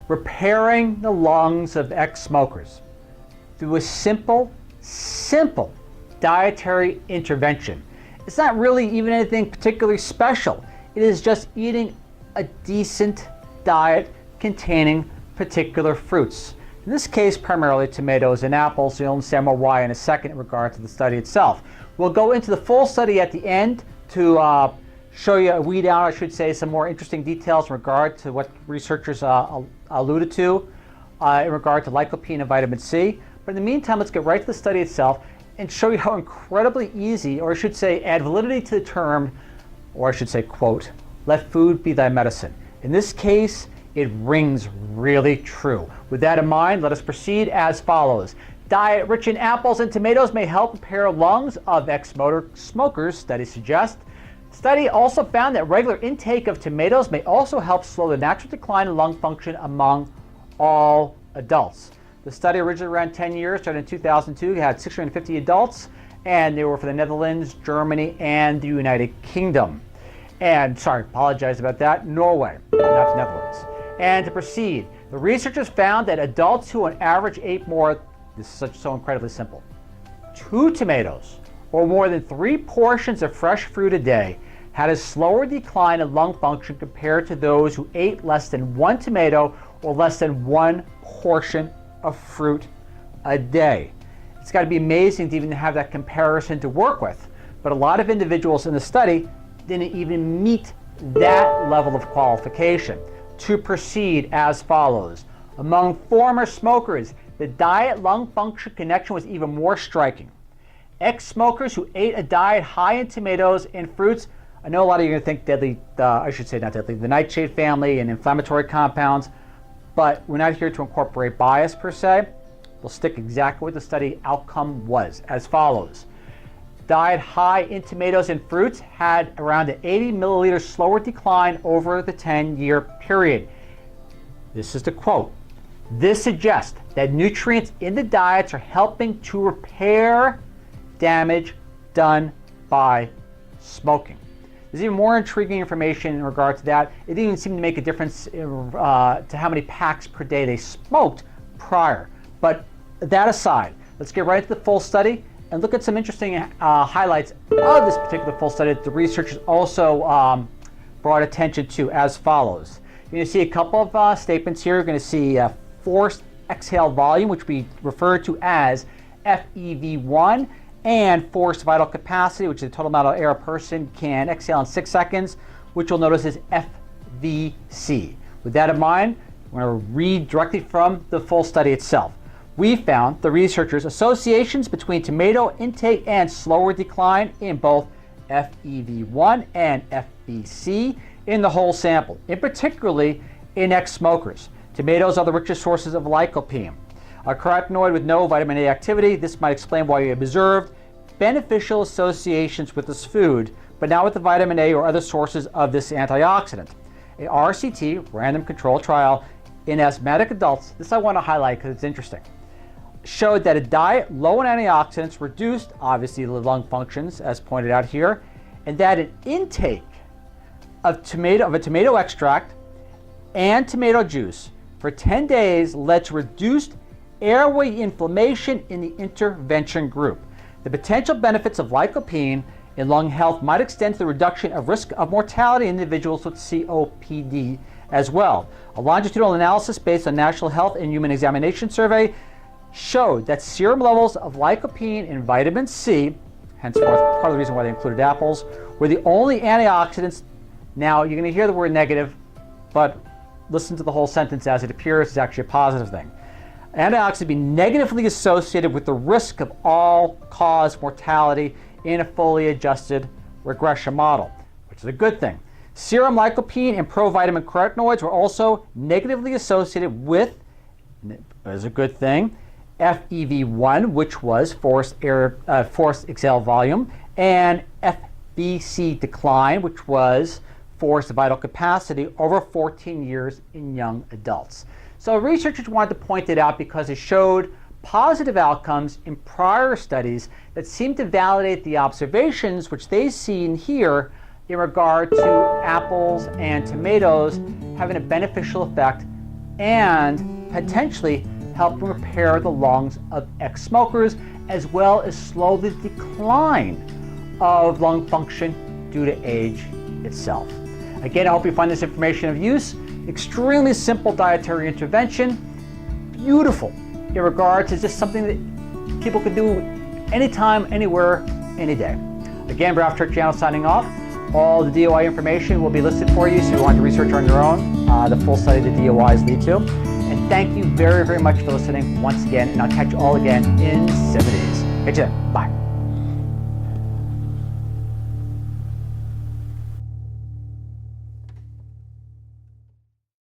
repairing the lungs of ex-smokers through a simple dietary intervention. It's not really even anything particularly special. It is just eating a decent diet containing particular fruits. In this case, primarily tomatoes and apples. You'll understand more why in a second in regard to the study itself. We'll go into the full study at the end to show you, weed out, I should say, some more interesting details in regard to what researchers alluded to in regard to lycopene and vitamin C. But in the meantime, let's get right to the study itself and show you how incredibly easy, or I should say, add validity to the term, or I should say, quote, let food be thy medicine. In this case, it rings really true. With that in mind, let us proceed as follows. Diet rich in apples and tomatoes may help repair lungs of ex-smokers, studies suggest. Study also found that regular intake of tomatoes may also help slow the natural decline in lung function among all adults. The study originally ran 10 years, started in 2002, had 650 adults, and they were for the Netherlands, Germany, and the United Kingdom. And, sorry, apologize about that, Norway, not the Netherlands. And to proceed, the researchers found that adults who on average ate more, this is so incredibly simple, 2 tomatoes or more than 3 portions of fresh fruit a day had a slower decline in lung function compared to those who ate less than 1 tomato or less than 1 portion of fruit a day. It's got to be amazing to even have that comparison to work with, but a lot of individuals in the study didn't even meet that level of qualification. To proceed as follows. Among former smokers, the diet-lung function connection was even more striking. Ex-smokers who ate a diet high in tomatoes and fruits, I know a lot of you are going to think deadly, I should say not deadly, the nightshade family and inflammatory compounds, but we're not here to incorporate bias per se. We'll stick exactly what the study outcome was as follows. Diet high in tomatoes and fruits had around an 80 milliliter slower decline over the 10-year period. This is the quote. This suggests that nutrients in the diets are helping to repair damage done by smoking. There's even more intriguing information in regard to that. It didn't even seem to make a difference to how many packs per day they smoked prior. But that aside, let's get right into the full study and look at some interesting highlights of this particular full study that the researchers also brought attention to as follows. You're going to see a couple of statements here. You're going to see forced exhale volume, which we refer to as FEV1, and forced vital capacity, which is the total amount of air a person can exhale in 6 seconds, which you'll notice is FVC. With that in mind, we're going to read directly from the full study itself. We found, the researchers, associations between tomato intake and slower decline in both FEV1 and FVC in the whole sample, in particularly in ex-smokers. Tomatoes are the richest sources of lycopene, a carotenoid with no vitamin A activity. This might explain why we observed beneficial associations with this food, but not with the vitamin A or other sources of this antioxidant. A RCT, random control trial, in asthmatic adults, this I want to highlight because it's interesting, showed that a diet low in antioxidants reduced, obviously, the lung functions, as pointed out here, and that an intake of a tomato extract and tomato juice for 10 days led to reduced airway inflammation in the intervention group. The potential benefits of lycopene in lung health might extend to the reduction of risk of mortality in individuals with COPD as well. A longitudinal analysis based on National Health and Human Examination Survey showed that serum levels of lycopene and vitamin C, henceforth part of the reason why they included apples, were the only antioxidants. Now, you're going to hear the word negative, but listen to the whole sentence as it appears. It's actually a positive thing. Antioxidants be negatively associated with the risk of all-cause mortality in a fully adjusted regression model, which is a good thing. Serum lycopene and provitamin carotenoids were also negatively associated with, as a good thing, FEV1, which was forced exhale volume, and FVC decline, which was forced vital capacity over 14 years in young adults. So researchers wanted to point it out because it showed positive outcomes in prior studies that seem to validate the observations which they've seen here in regard to apples and tomatoes having a beneficial effect and potentially help repair the lungs of ex-smokers, as well as slow the decline of lung function due to age itself. Again, I hope you find this information of use. Extremely simple dietary intervention, beautiful in regards to just something that people can do anytime, anywhere, any day. Again, Ralph Church Channel signing off. All the DOI information will be listed for you, so if you want to research on your own, the full study the DOIs lead to. And thank you very, very much for listening once again, and I'll catch you all again in 7 days. Catch you then. Bye.